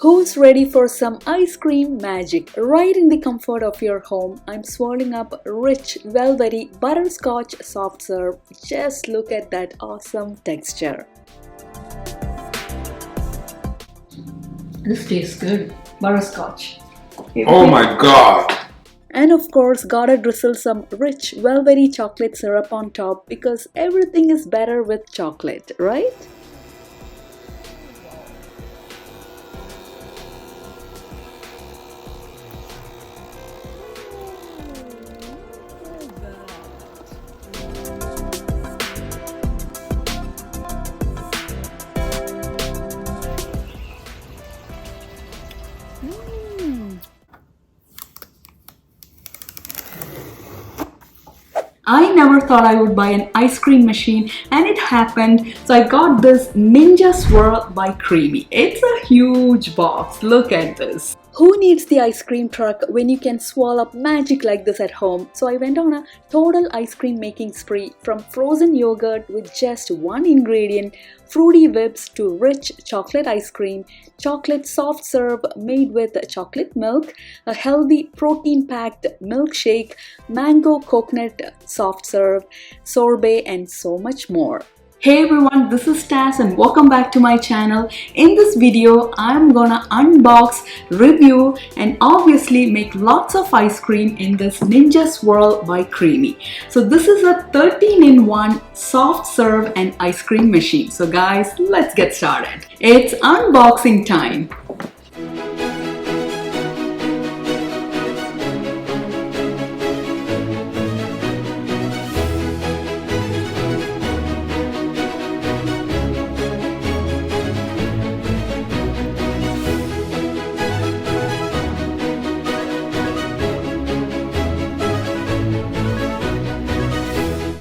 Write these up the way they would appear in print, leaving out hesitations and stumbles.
Who's ready for some ice cream magic? Right in the comfort of your home, I'm swirling up rich, velvety butterscotch soft serve. Just look at that awesome texture. This tastes good. Butterscotch. Oh my god! And of course, gotta drizzle some rich, velvety chocolate syrup on top because everything is better with chocolate, right? I never thought I would buy an ice cream machine, and it happened. So I got this Ninja Swirl by Creami. It's a huge box. Look at this. Who needs the ice cream truck when you can swirl up magic like this at home? So I went on a total ice cream making spree, from frozen yogurt with just one ingredient, fruity whips, to rich chocolate ice cream, chocolate soft serve made with chocolate milk, a healthy protein-packed milkshake, mango coconut soft serve, sorbet, and so much more. Hey everyone, this is Taz and welcome back to my channel. In this video, I'm gonna unbox, review, and obviously make lots of ice cream in this Ninja Swirl by Creami. So this is a 13-in-1 soft serve and ice cream machine. So guys, let's get started. It's unboxing time.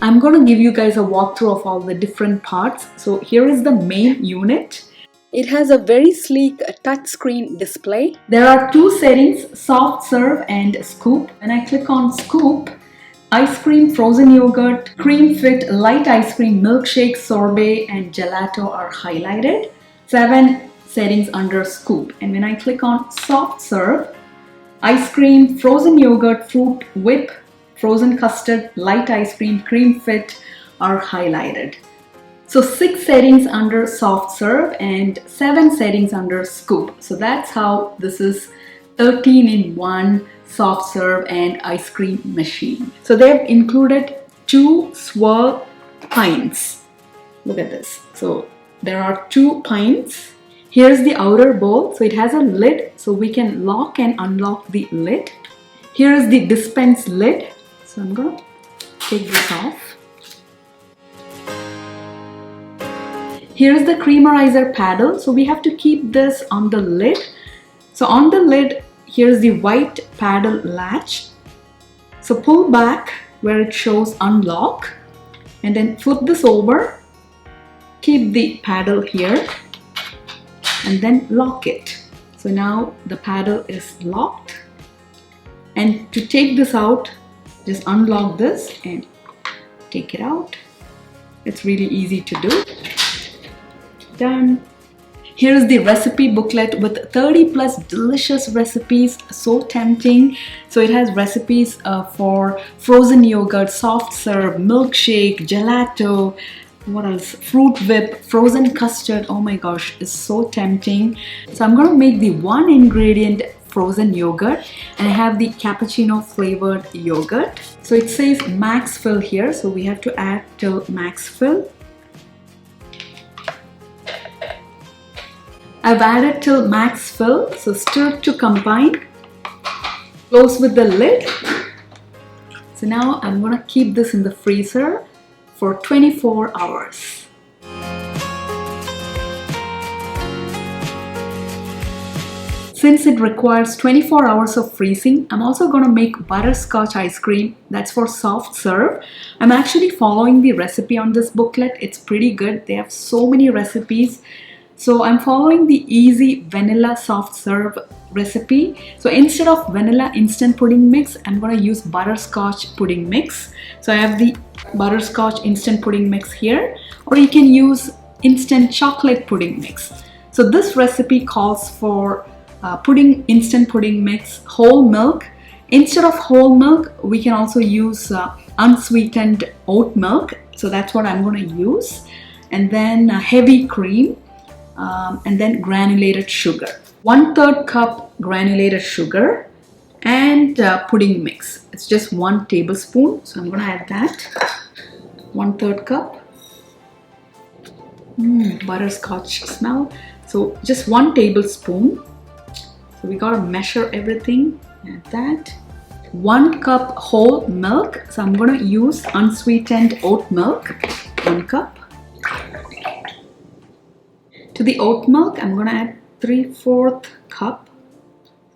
I'm going to give you guys a walkthrough of all the different parts. So here is the main unit. It has a very sleek touchscreen display. There are two settings, soft serve and scoop. When I click on scoop, ice cream, frozen yogurt, cream fit, light ice cream, milkshake, sorbet, and gelato are highlighted. 7 settings under scoop. And when I click on soft serve, ice cream, frozen yogurt, fruit whip, frozen custard, light ice cream, cream fit are highlighted. So 6 settings under soft serve and 7 settings under scoop. So that's how this is 13-in-1 soft serve and ice cream machine. So they've included 2 swirl pints. Look at this. So there are 2 pints. Here's the outer bowl. So it has a lid, so we can lock and unlock the lid. Here is the dispense lid. So I'm going to take this off. Here is the creamerizer paddle. So we have to keep this on the lid. So on the lid, here's the white paddle latch. So pull back where it shows unlock and then flip this over. Keep the paddle here and then lock it. So now the paddle is locked. And to take this out, just unlock this and take it out. It's really easy to do. Done. Here is the recipe booklet with 30 plus delicious recipes. So tempting. So it has recipes for frozen yogurt, soft serve, milkshake, gelato, what else? Fruit whip, frozen custard. Oh my gosh, it's so tempting. So I'm going to make the one ingredient frozen yogurt, and I have the cappuccino flavored yogurt. So it says max fill here, so we have to add till max fill. I've added till max fill, so stir to combine. Close with the lid. So now I'm going to keep this in the freezer for 24 hours. Since it requires 24 hours of freezing, I'm also going to make butterscotch ice cream. That's for soft serve. I'm actually following the recipe on this booklet. It's pretty good. They have so many recipes. So I'm following the easy vanilla soft serve recipe. So instead of vanilla instant pudding mix, I'm going to use butterscotch pudding mix. So I have the butterscotch instant pudding mix here, or you can use instant chocolate pudding mix. So this recipe calls for instant pudding mix, whole milk. Instead of whole milk, we can also use unsweetened oat milk. So that's what I'm going to use. And then heavy cream, and then granulated sugar. 1/3 cup granulated sugar and pudding mix. It's just 1 tablespoon. So I'm going to add that. 1/3 cup. Butterscotch smell. So just 1 tablespoon. So we got to measure everything. Add that. 1 cup whole milk. So I'm going to use unsweetened oat milk. 1 cup. To the oat milk, I'm going to add 3/4 cup.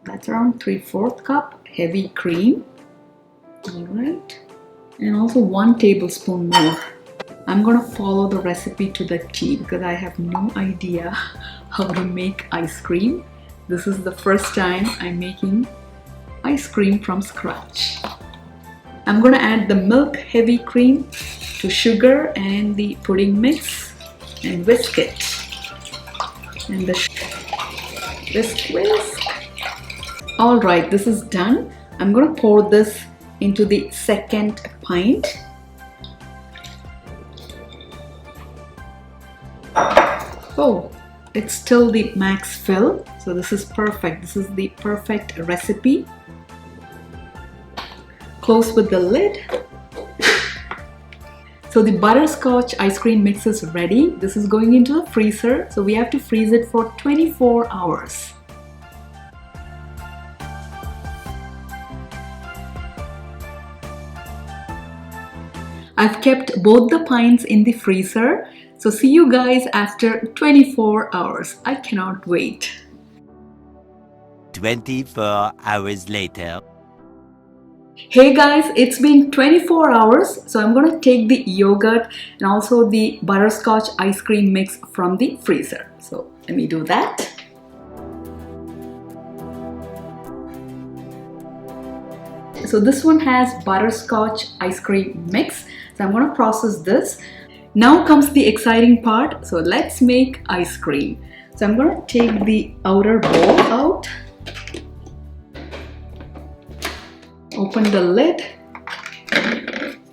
That's around 3/4 cup heavy cream. Alright. And also 1 tablespoon more. I'm going to follow the recipe to the T because I have no idea how to make ice cream. This is the first time I'm making ice cream from scratch. I'm going to add the milk heavy cream to sugar and the pudding mix and whisk it. And whisk. Alright, this is done. I'm going to pour this into the second pint. Oh, it's still the max fill. So this is perfect. This is the perfect recipe. Close with the lid. So the butterscotch ice cream mix is ready. This is going into the freezer. So we have to freeze it for 24 hours. I've kept both the pints in the freezer. So see you guys after 24 hours. I cannot wait. 24 hours later. Hey guys, it's been 24 hours. So I'm going to take the yogurt and also the butterscotch ice cream mix from the freezer. So let me do that. So this one has butterscotch ice cream mix. So I'm going to process this. Now comes the exciting part. So let's make ice cream. So I'm going to take the outer bowl out. Open the lid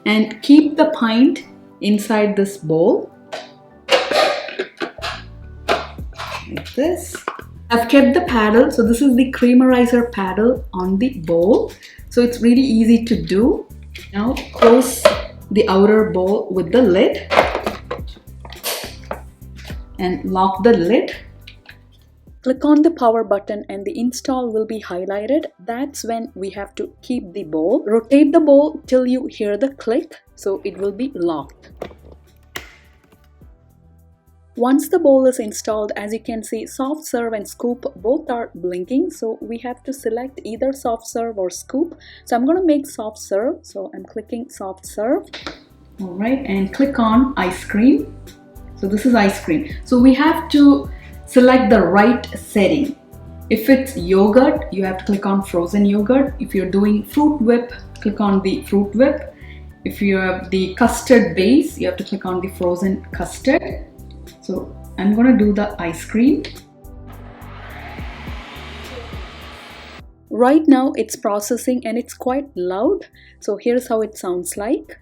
and keep the pint inside this bowl. Like this. I've kept the paddle. So this is the creamerizer paddle on the bowl. So it's really easy to do. Now close the outer bowl with the lid and lock the lid. Click on the power button and the install will be highlighted. That's when we have to keep the bowl. Rotate the bowl till you hear the click, so it will be locked. Once the bowl is installed, as you can see, soft serve and scoop both are blinking. So we have to select either soft serve or scoop. So I'm going to make soft serve. So I'm clicking soft serve. Alright, and click on ice cream. So this is ice cream. So we have to select the right setting. If it's yogurt, you have to click on frozen yogurt. If you're doing fruit whip, click on the fruit whip. If you have the custard base, you have to click on the frozen custard. So I'm going to do the ice cream. Right now it's processing and it's quite loud. So here's how it sounds like.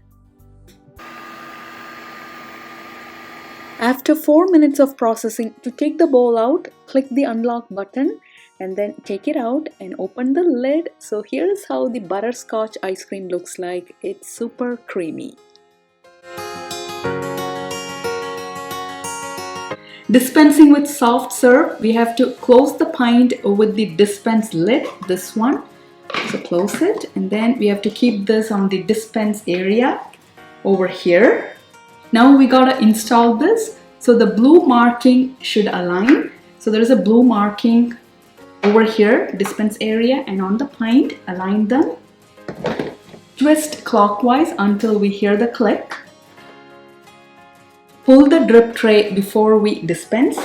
After 4 minutes of processing, to take the bowl out, click the unlock button and then take it out and open the lid. So here's how the butterscotch ice cream looks like. It's super creamy. Dispensing with soft serve, we have to close the pint with the dispense lid, this one. So close it, and then we have to keep this on the dispense area over here. Now we gotta install this. So the blue marking should align. So there is a blue marking over here, dispense area, and on the pint, align them. Twist clockwise until we hear the click. Pull the drip tray before we dispense.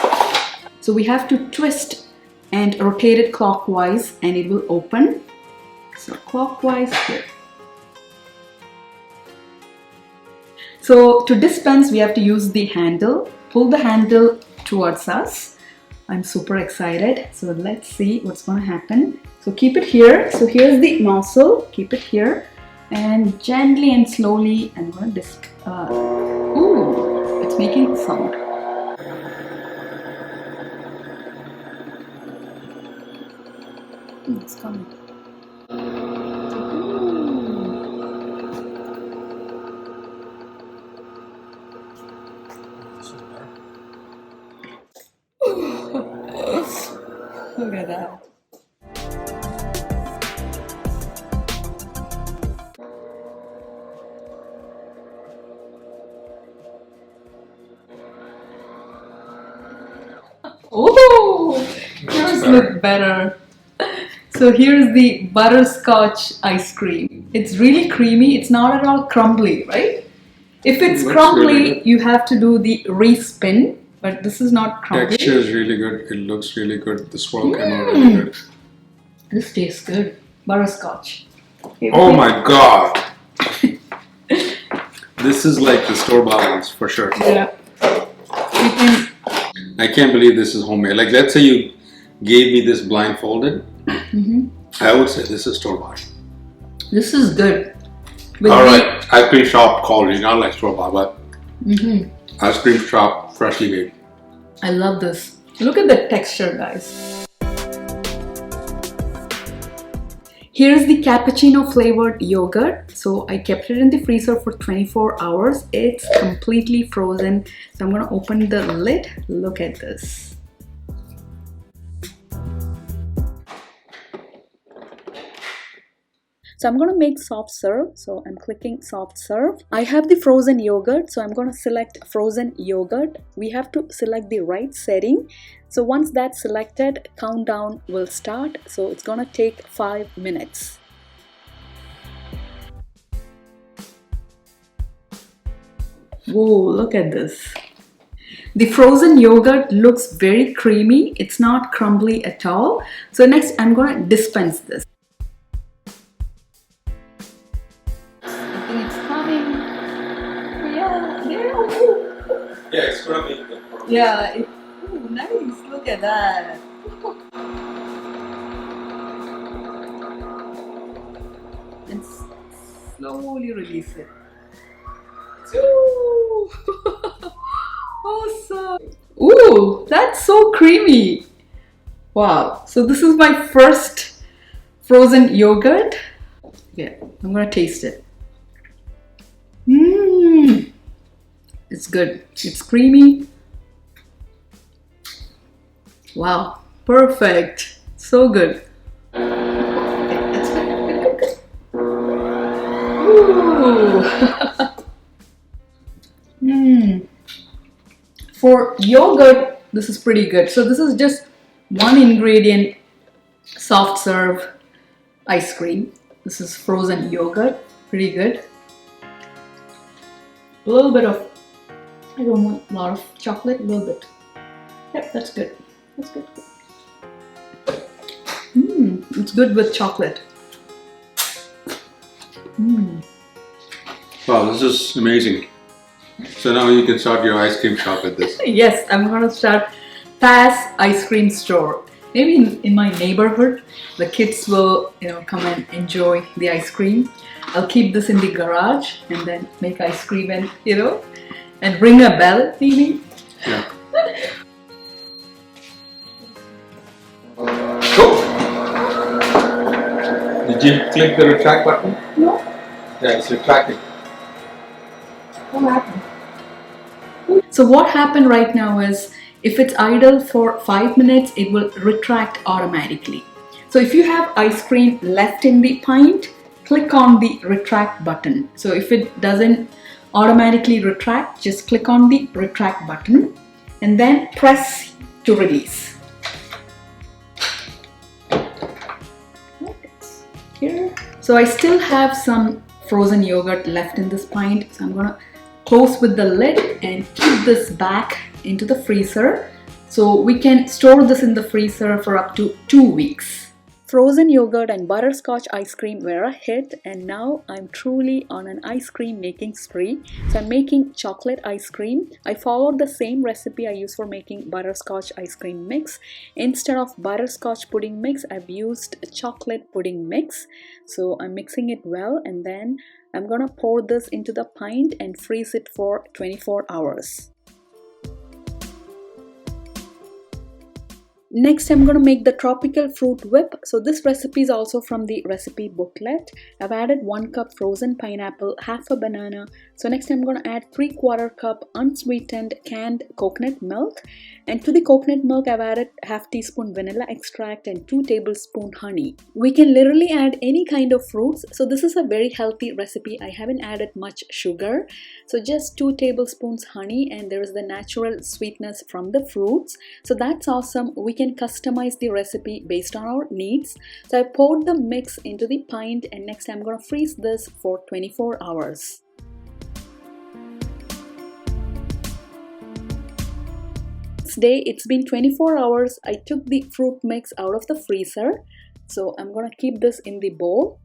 So we have to twist and rotate it clockwise and it will open. So clockwise here. So to dispense, we have to use the handle. Pull the handle towards us. I'm super excited. So let's see what's going to happen. So keep it here. So here's the nozzle. Keep it here. And gently and slowly, I'm going to ooh, it's making a sound. It's coming. Look at that. Oh, yours look better. So here's the butterscotch ice cream. It's really creamy. It's not at all crumbly, right? If it's crumbly, really you have to do the respin, but this is not crumbly. Texture is really good. It looks really good. The swirl came out really good. This tastes good. Butterscotch. Oh my god! This is like the store-bought ones for sure. Yeah. You can, I can't believe this is homemade. Like, let's say you gave me this blindfolded. I would say this is store-bought. This is good. with Alright, ice cream shop quality, not like store-bought, but ice cream shop freshly made. I love this. Look at the texture, guys. Here's the cappuccino flavored yogurt. So I kept it in the freezer for 24 hours. It's completely frozen. So I'm gonna open the lid. Look at this. So I'm going to make soft serve. So I'm clicking soft serve. I have the frozen yogurt. So I'm going to select frozen yogurt. We have to select the right setting. So once that's selected, countdown will start. So it's going to take 5 minutes. Whoa, look at this. The frozen yogurt looks very creamy. It's not crumbly at all. So next I'm going to dispense this. Yeah, it's gonna be good. Yeah, ooh, nice. Look at that. And slowly release it. Ooh. Awesome. Ooh, that's so creamy. Wow. So this is my first frozen yogurt. Yeah, I'm gonna taste it. Mmm. It's good. It's creamy. Wow, perfect. So good. Okay, that's good. Ooh. For yogurt, this is pretty good. So this is just one ingredient soft serve ice cream. This is frozen yogurt. Pretty good. A little bit of, I don't want a lot of chocolate, a little bit. Yep, that's good. That's good. It's good with chocolate. Wow, this is amazing. So now you can start your ice cream shop at this. Yes, I'm gonna start Pass Ice Cream Store. Maybe in my neighborhood, the kids will, come and enjoy the ice cream. I'll keep this in the garage and then make ice cream and, and ring a bell, maybe. Yeah. Oh! Did you click the retract button? No. Yeah, it's retracting. What happened? So what happened right now is, if it's idle for 5 minutes, it will retract automatically. So if you have ice cream left in the pint, click on the retract button. So if it doesn't automatically retract, just click on the retract button and then press to release. Here. So I still have some frozen yogurt left in this pint. So I'm gonna close with the lid and keep this back into the freezer. So we can store this in the freezer for up to 2 weeks. Frozen yogurt and butterscotch ice cream were a hit, and now I'm truly on an ice cream making spree. So I'm making chocolate ice cream. I followed the same recipe I use for making butterscotch ice cream mix. Instead of butterscotch pudding mix, I've used chocolate pudding mix. So I'm mixing it well, and then I'm gonna pour this into the pint and freeze it for 24 hours. Next, I'm going to make the tropical fruit whip. So this recipe is also from the recipe booklet. I've added 1 cup frozen pineapple, half a banana. So next I'm going to add 3/4 cup unsweetened canned coconut milk. And to the coconut milk, I've added half teaspoon vanilla extract and 2 tablespoons honey. We can literally add any kind of fruits. So this is a very healthy recipe. I haven't added much sugar. So just 2 tablespoons honey, and there is the natural sweetness from the fruits. So that's awesome. We can customize the recipe based on our needs. So I poured the mix into the pint, and next I'm going to freeze this for 24 hours. Next day, it's been 24 hours. I took the fruit mix out of the freezer. So I'm going to keep this in the bowl.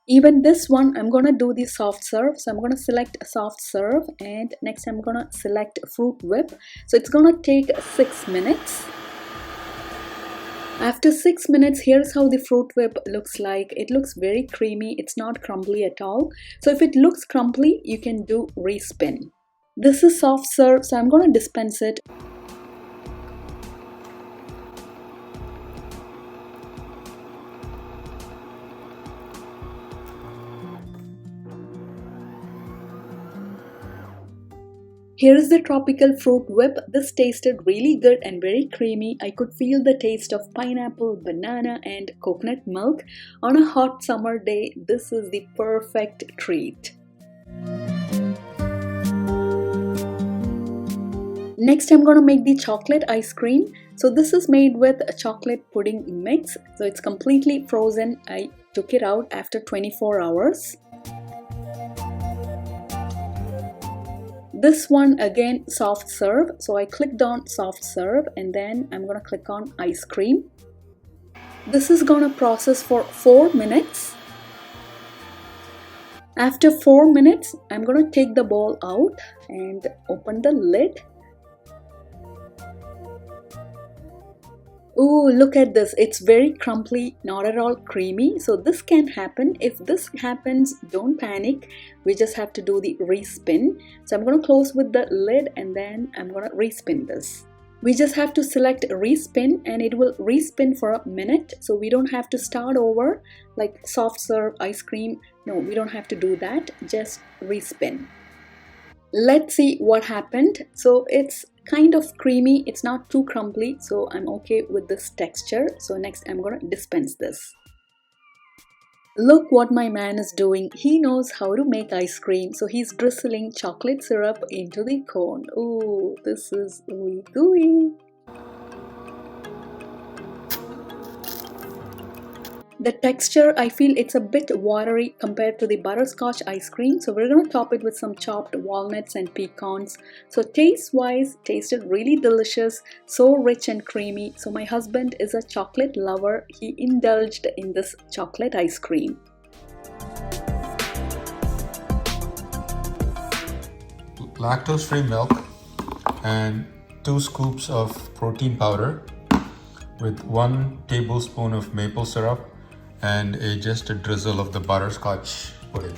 Even this one, I'm going to do the soft serve. So I'm going to select soft serve, and next I'm going to select fruit whip. So it's going to take 6 minutes. After 6 minutes, here's how the fruit whip looks like. It looks very creamy. It's not crumbly at all. So if it looks crumbly, you can do respin. This is soft serve, so I'm going to dispense it. Here is the tropical fruit whip. This tasted really good and very creamy. I could feel the taste of pineapple, banana and coconut milk. On a hot summer day, this is the perfect treat. Next, I'm going to make the chocolate ice cream. So this is made with a chocolate pudding mix. So it's completely frozen. I took it out after 24 hours. This one again soft serve, so I clicked on soft serve, and then I'm going to click on ice cream. This is going to process for 4 minutes. After 4 minutes, I'm going to take the bowl out and open the lid. Ooh, look at this. It's very crumbly, not at all creamy. So this can happen. If this happens, don't panic. We just have to do the respin. So I'm going to close with the lid, and then I'm going to respin this. We just have to select respin, and it will respin for a minute. So we don't have to start over like soft serve ice cream. No, we don't have to do that. Just respin. Let's see what happened. So it's kind of creamy. It's not too crumbly, so I'm okay with this texture. So next I'm going to dispense this. Look what my man is doing. He knows how to make ice cream. So he's drizzling chocolate syrup into the cone. Ooh, this is ooey gooey. The texture, I feel it's a bit watery compared to the butterscotch ice cream. So we're going to top it with some chopped walnuts and pecans. So taste-wise, tasted really delicious, so rich and creamy. So my husband is a chocolate lover. He indulged in this chocolate ice cream. Lactose-free milk and 2 scoops of protein powder with 1 tablespoon of maple syrup and just a drizzle of the butterscotch pudding.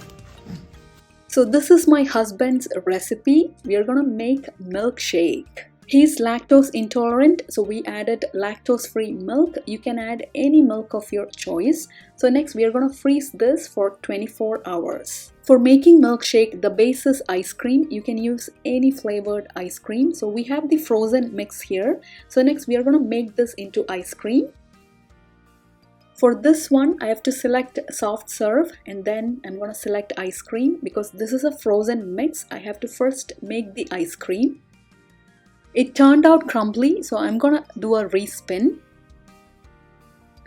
So this is my husband's recipe. We are gonna make milkshake. He's lactose intolerant, so we added lactose-free milk. You can add any milk of your choice. So next we are gonna freeze this for 24 hours. For making milkshake, the base is ice cream. You can use any flavored ice cream. So we have the frozen mix here. So next we are gonna make this into ice cream. For this one, I have to select soft serve, and then I'm going to select ice cream. Because this is a frozen mix, I have to first make the ice cream. It turned out crumbly, so I'm going to do a respin.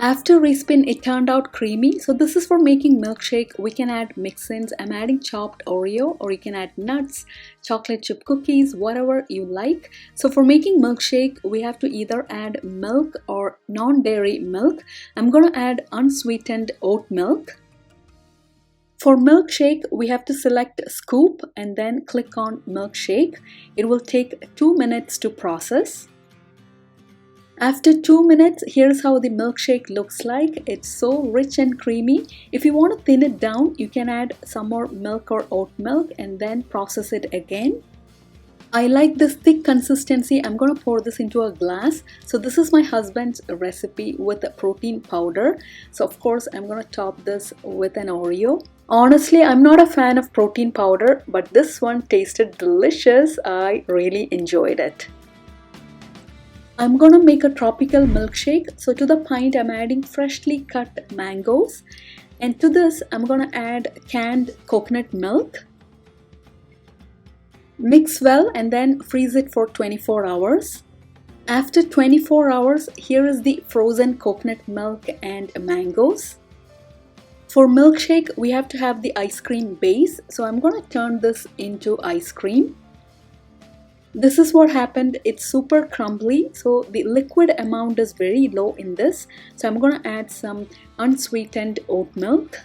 After respin, it turned out creamy. So this is for making milkshake. We can add mix-ins. I'm adding chopped Oreo, or you can add nuts, chocolate chip cookies, whatever you like. So for making milkshake, we have to either add milk or non-dairy milk. I'm gonna add unsweetened oat milk. For milkshake, we have to select scoop and then click on milkshake. It will take 2 minutes to process. After 2 minutes, here's how the milkshake looks like. It's so rich and creamy. If you want to thin it down, you can add some more milk or oat milk and then process it again. I like this thick consistency. I'm going to pour this into a glass. So this is my husband's recipe with protein powder. So of course, I'm going to top this with an Oreo. Honestly, I'm not a fan of protein powder, but this one tasted delicious. I really enjoyed it. I'm gonna make a tropical milkshake. So to the pint, I'm adding freshly cut mangoes. And to this, I'm gonna add canned coconut milk. Mix well and then freeze it for 24 hours. After 24 hours, here is the frozen coconut milk and mangoes. For milkshake, we have to have the ice cream base. So I'm gonna turn this into ice cream. This is what happened. It's super crumbly, so the liquid amount is very low in this. So I'm gonna add some unsweetened oat milk.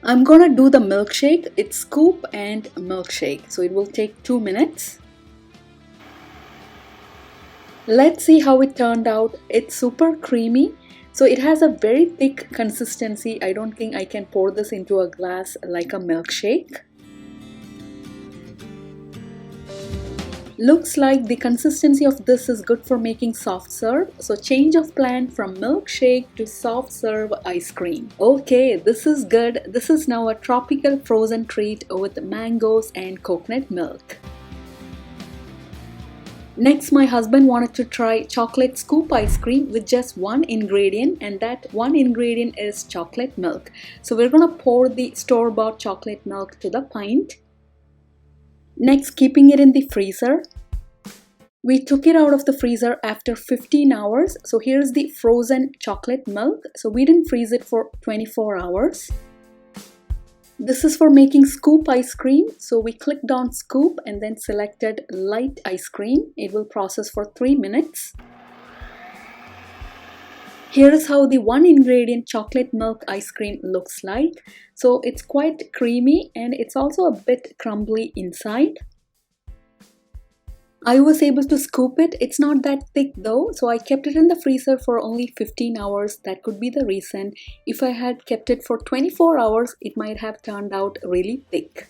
I'm gonna do the milkshake. It's scoop and milkshake, so it will take 2 minutes. Let's see how it turned out. It's super creamy, so it has a very thick consistency. I don't think I can pour this into a glass like a milkshake. Looks like the consistency of this is good for making soft serve. So change of plan from milkshake to soft serve ice cream. Okay, this is good. This is now a tropical frozen treat with mangoes and coconut milk. Next, my husband wanted to try chocolate scoop ice cream with just one ingredient, and that one ingredient is chocolate milk. So we're gonna pour the store-bought chocolate milk to the pint. Next, keeping it in the freezer. We took it out of the freezer after 15 hours. So here's the frozen chocolate milk. So we didn't freeze it for 24 hours. This is for making scoop ice cream. So we clicked on scoop and then selected light ice cream. It will process for 3 minutes. Here is how the one ingredient chocolate milk ice cream looks like. So it's quite creamy and it's also a bit crumbly inside. I was able to scoop it. It's not that thick though, so I kept it in the freezer for only 15 hours. That could be the reason. If I had kept it for 24 hours, it might have turned out really thick.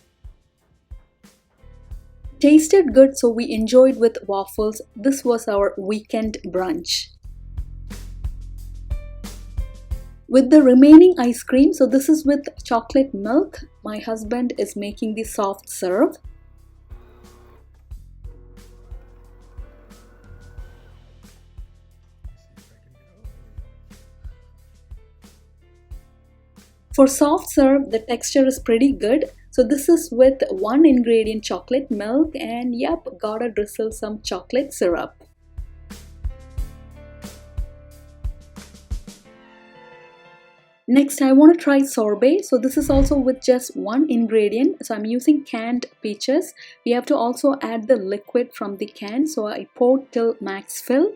Tasted good, so we enjoyed with waffles. This was our weekend brunch. With the remaining ice cream, so this is with chocolate milk. My husband is making the soft serve. For soft serve, the texture is pretty good. So this is with one ingredient chocolate milk, and yep, gotta drizzle some chocolate syrup. Next, I want to try sorbet. So this is also with just one ingredient. So I'm using canned peaches. We have to also add the liquid from the can. So I poured till max fill.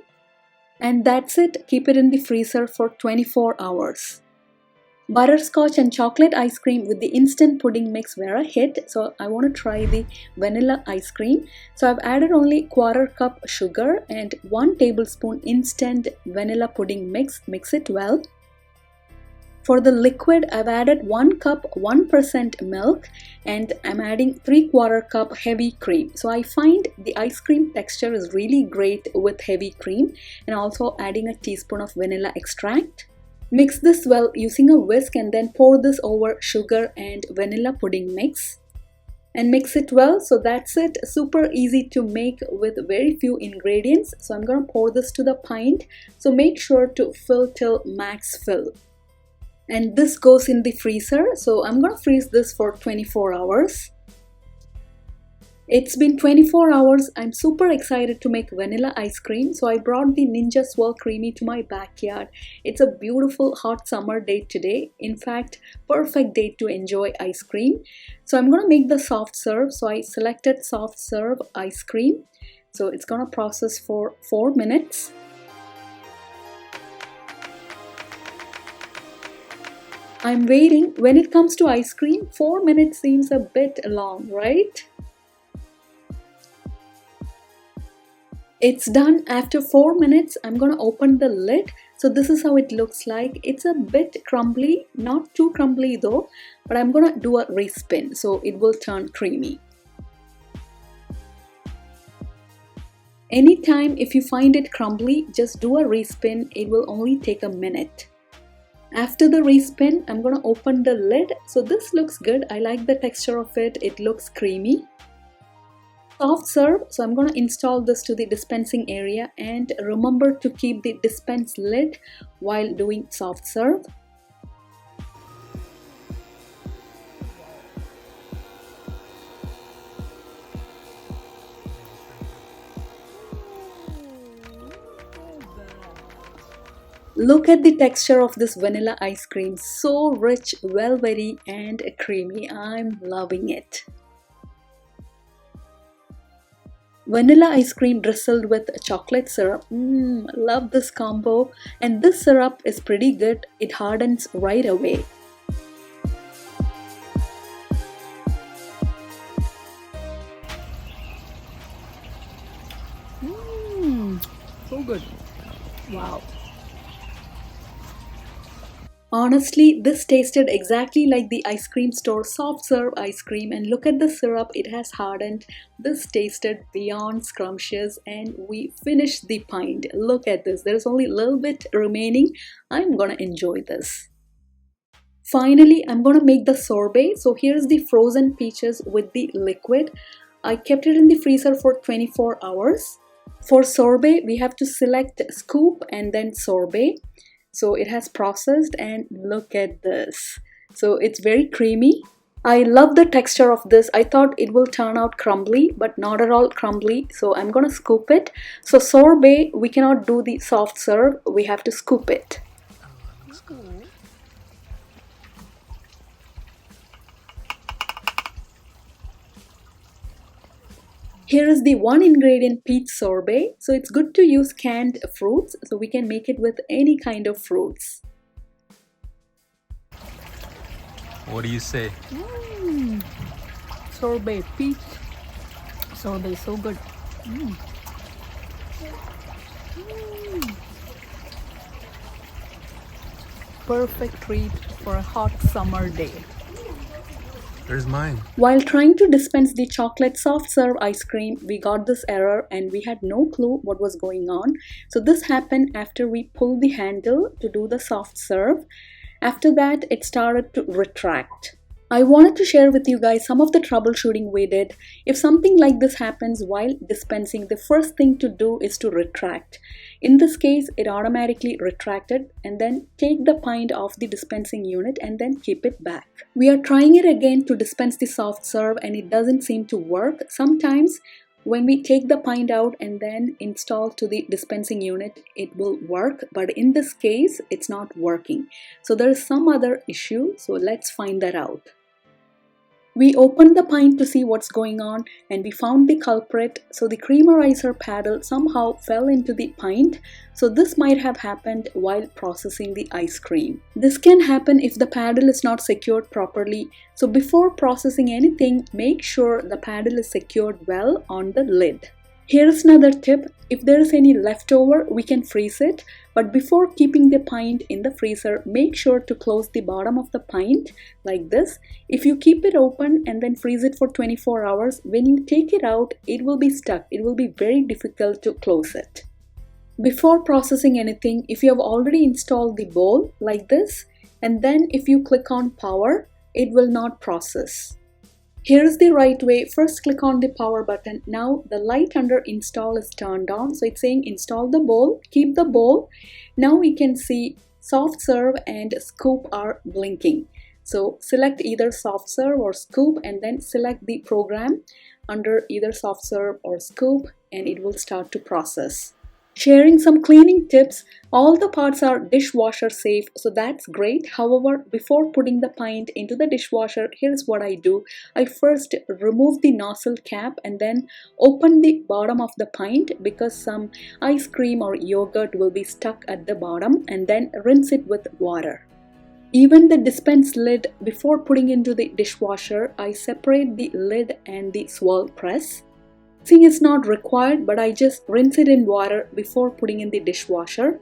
And that's it. Keep it in the freezer for 24 hours. Butterscotch and chocolate ice cream with the instant pudding mix were a hit. So I want to try the vanilla ice cream. So I've added only 1/4 cup sugar and 1 tablespoon instant vanilla pudding mix. Mix it well. For the liquid, I've added 1 cup 1% milk and I'm adding 3/4 cup heavy cream. So I find the ice cream texture is really great with heavy cream, and also adding a teaspoon of vanilla extract. Mix this well using a whisk and then pour this over sugar and vanilla pudding mix. And mix it well. So that's it. Super easy to make with very few ingredients. So I'm going to pour this to the pint. So make sure to fill till max fill. And this goes in the freezer, so I'm going to freeze this for 24 hours. It's been 24 hours. I'm super excited to make vanilla ice cream. So I brought the Ninja Swirl Creami to my backyard. It's a beautiful hot summer day today. In fact, perfect day to enjoy ice cream. So I'm going to make the soft serve. So I selected soft serve ice cream. So it's going to process for 4 minutes. I'm waiting. When it comes to ice cream, 4 minutes seems a bit long, right? It's done. After 4 minutes, I'm going to open the lid. So this is how it looks like. It's a bit crumbly, not too crumbly though, but I'm going to do a respin so it will turn creamy. Anytime if you find it crumbly, just do a respin. It will only take a minute. After the respin, I'm going to open the lid. So this looks good. I like the texture of it. It looks creamy. Soft serve, so I'm going to install this to the dispensing area, and remember to keep the dispense lid while doing soft serve. Look at the texture of this vanilla ice cream, so rich, velvety and creamy. I'm loving it. Vanilla ice cream drizzled with chocolate syrup. Love this combo. And this syrup is pretty good. It hardens right away. So good. Wow. Honestly, this tasted exactly like the ice cream store soft serve ice cream, and look at the syrup, it has hardened. This tasted beyond scrumptious, and we finished the pint. Look at this, there's only a little bit remaining. I'm gonna enjoy this. Finally, I'm gonna make the sorbet. So here's the frozen peaches with the liquid. I kept it in the freezer for 24 hours. For sorbet, we have to select scoop and then sorbet. So it has processed, and look at this. So it's very creamy. I love the texture of this. I thought it will turn out crumbly, but not at all crumbly. So I'm gonna scoop it. So sorbet, we cannot do the soft serve. We have to scoop it. Here is the one ingredient peach sorbet. So it's good to use canned fruits. So we can make it with any kind of fruits. What do you say? Sorbet, peach. Sorbet, so good. Perfect treat for a hot summer day. There's mine. While trying to dispense the chocolate soft serve ice cream, we got this error and we had no clue what was going on. So this happened after we pulled the handle to do the soft serve. After that, it started to retract. I wanted to share with you guys some of the troubleshooting we did. If something like this happens while dispensing, the first thing to do is to retract. In this case, it automatically retracted, and then take the pint off the dispensing unit and then keep it back. We are trying it again to dispense the soft serve, and it doesn't seem to work. Sometimes when we take the pint out and then install to the dispensing unit, it will work, but in this case, it's not working. So there is some other issue, so let's find that out. We opened the pint to see what's going on, and we found the culprit. So the creamerizer paddle somehow fell into the pint. So this might have happened while processing the ice cream. This can happen if the paddle is not secured properly. So before processing anything, make sure the paddle is secured well on the lid. Here's another tip. If there is any leftover, we can freeze it. But before keeping the pint in the freezer, make sure to close the bottom of the pint like this. If you keep it open and then freeze it for 24 hours, when you take it out, it will be stuck. It will be very difficult to close it. Before processing anything, if you have already installed the bowl like this, and then if you click on power, it will not process. Here's the right way. First click on the power button. Now the light under install is turned on. So it's saying install the bowl, keep the bowl. Now we can see soft serve and scoop are blinking. So select either soft serve or scoop and then select the program. under either soft serve or scoop and it will start to process. Sharing some cleaning tips, all the pots are dishwasher safe, so that's great. However, before putting the pint into the dishwasher, here's what I do. I first remove the nozzle cap and then open the bottom of the pint because some ice cream or yogurt will be stuck at the bottom, and then rinse it with water. Even the dispense lid, before putting into the dishwasher, I separate the lid and the swirl press. Rinsing is not required, but I just rinse it in water before putting in the dishwasher.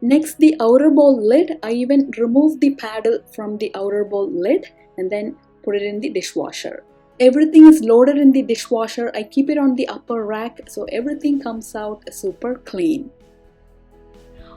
Next, the outer bowl lid, I even remove the paddle from the outer bowl lid and then put it in the dishwasher. Everything is loaded in the dishwasher. I keep it on the upper rack so everything comes out super clean.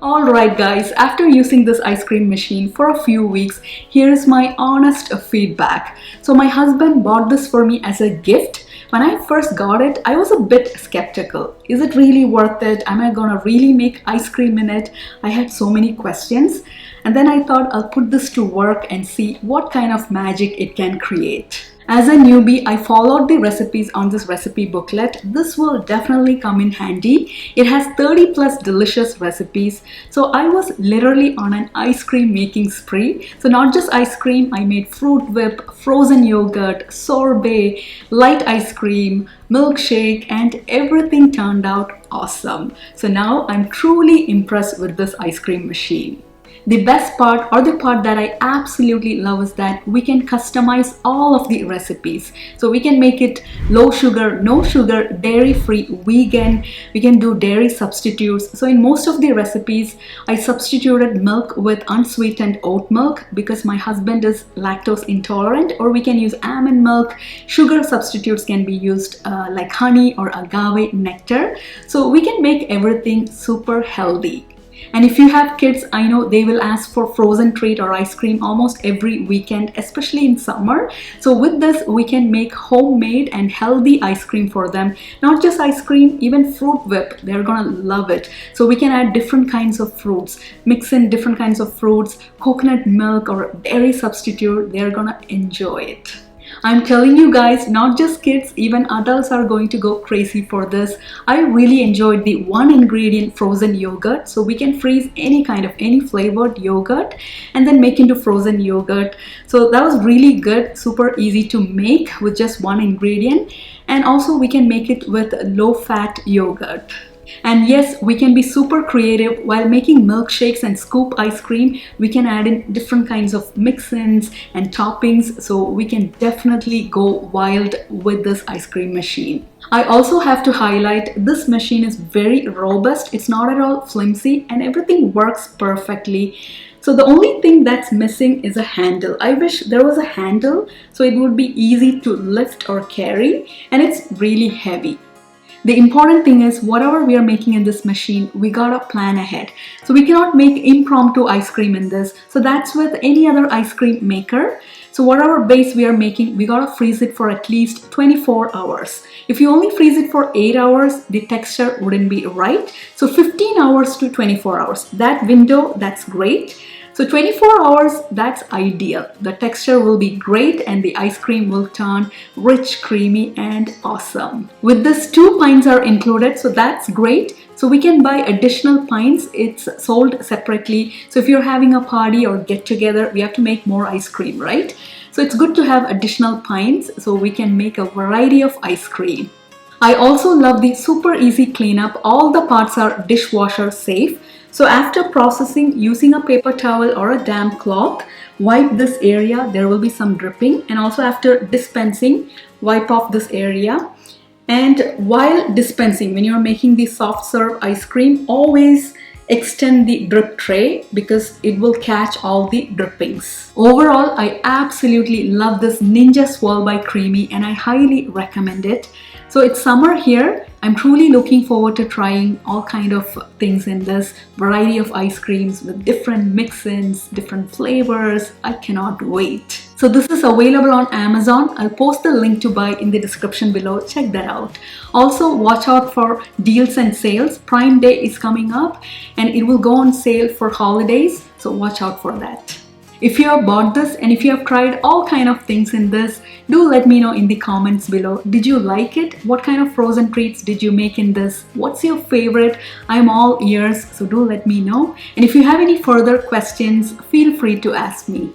Alright guys, after using this ice cream machine for a few weeks, here's my honest feedback. So my husband bought this for me as a gift. When I first got it, I was a bit skeptical. Is it really worth it? Am I gonna really make ice cream in it? I had so many questions. And then I thought I'll put this to work and see what kind of magic it can create. As a newbie, I followed the recipes on this recipe booklet. This will definitely come in handy. It has 30 plus delicious recipes. So I was literally on an ice cream making spree. So not just ice cream, I made fruit whip, frozen yogurt, sorbet, light ice cream, milkshake, and everything turned out awesome. So now I'm truly impressed with this ice cream machine. The best part, or the part that I absolutely love, is that we can customize all of the recipes. So we can make it low sugar, no sugar, dairy free, vegan. We can do dairy substitutes. So in most of the recipes, I substituted milk with unsweetened oat milk because my husband is lactose intolerant, or we can use almond milk. Sugar substitutes can be used like honey or agave nectar. So we can make everything super healthy. And if you have kids, I know they will ask for frozen treat or ice cream almost every weekend, especially in summer. So with this, we can make homemade and healthy ice cream for them. Not just ice cream, even fruit whip. They're gonna love it. So we can add different kinds of fruits, mix in different kinds of fruits, coconut milk or dairy substitute. They're gonna enjoy it. I'm telling you guys, not just kids, even adults are going to go crazy for this. I really enjoyed the one ingredient frozen yogurt. So we can freeze any flavored yogurt and then make into frozen yogurt. So that was really good, super easy to make with just one ingredient. And also we can make it with low fat yogurt. And yes, we can be super creative while making milkshakes and scoop ice cream. We can add in different kinds of mix-ins and toppings, so we can definitely go wild with this ice cream machine. I also have to highlight, this machine is very robust. It's not at all flimsy and everything works perfectly. So the only thing that's missing is a handle. I wish there was a handle so it would be easy to lift or carry, and it's really heavy. The important thing is, whatever we are making in this machine, we gotta plan ahead. So we cannot make impromptu ice cream in this. So that's with any other ice cream maker. So whatever base we are making, we gotta freeze it for at least 24 hours. If you only freeze it for 8 hours, the texture wouldn't be right. So 15 hours to 24 hours, that window, that's great. So 24 hours, that's ideal. The texture will be great and the ice cream will turn rich, creamy, and awesome. With this, 2 pints are included, so that's great. So we can buy additional pints. It's sold separately. So if you're having a party or get together, we have to make more ice cream, right? So it's good to have additional pints so we can make a variety of ice cream. I also love the super easy cleanup. All the parts are dishwasher safe. So after processing, using a paper towel or a damp cloth, wipe this area. There will be some dripping. And also after dispensing, wipe off this area. And while dispensing, when you're making the soft serve ice cream, always extend the drip tray because it will catch all the drippings. Overall, I absolutely love this Ninja Swirl by Creami and I highly recommend it. So it's summer here. I'm truly looking forward to trying all kind of things in this variety of ice creams with different mix-ins, different flavors. I cannot wait. So this is available on Amazon. I'll post the link to buy in the description below. Check that out. Also, watch out for deals and sales. Prime Day is coming up and it will go on sale for holidays. So watch out for that. If you have bought this and if you have tried all kind of things in this, do let me know in the comments below. Did you like it? What kind of frozen treats did you make in this? What's your favorite? I'm all ears, so do let me know. And if you have any further questions, feel free to ask me.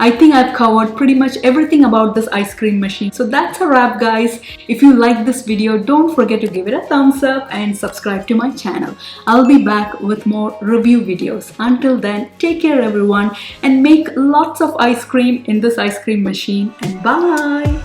I think I've covered pretty much everything about this ice cream machine. So that's a wrap, guys. If you like this video, don't forget to give it a thumbs up and subscribe to my channel. I'll be back with more review videos. Until then, take care everyone and make lots of ice cream in this ice cream machine, and bye!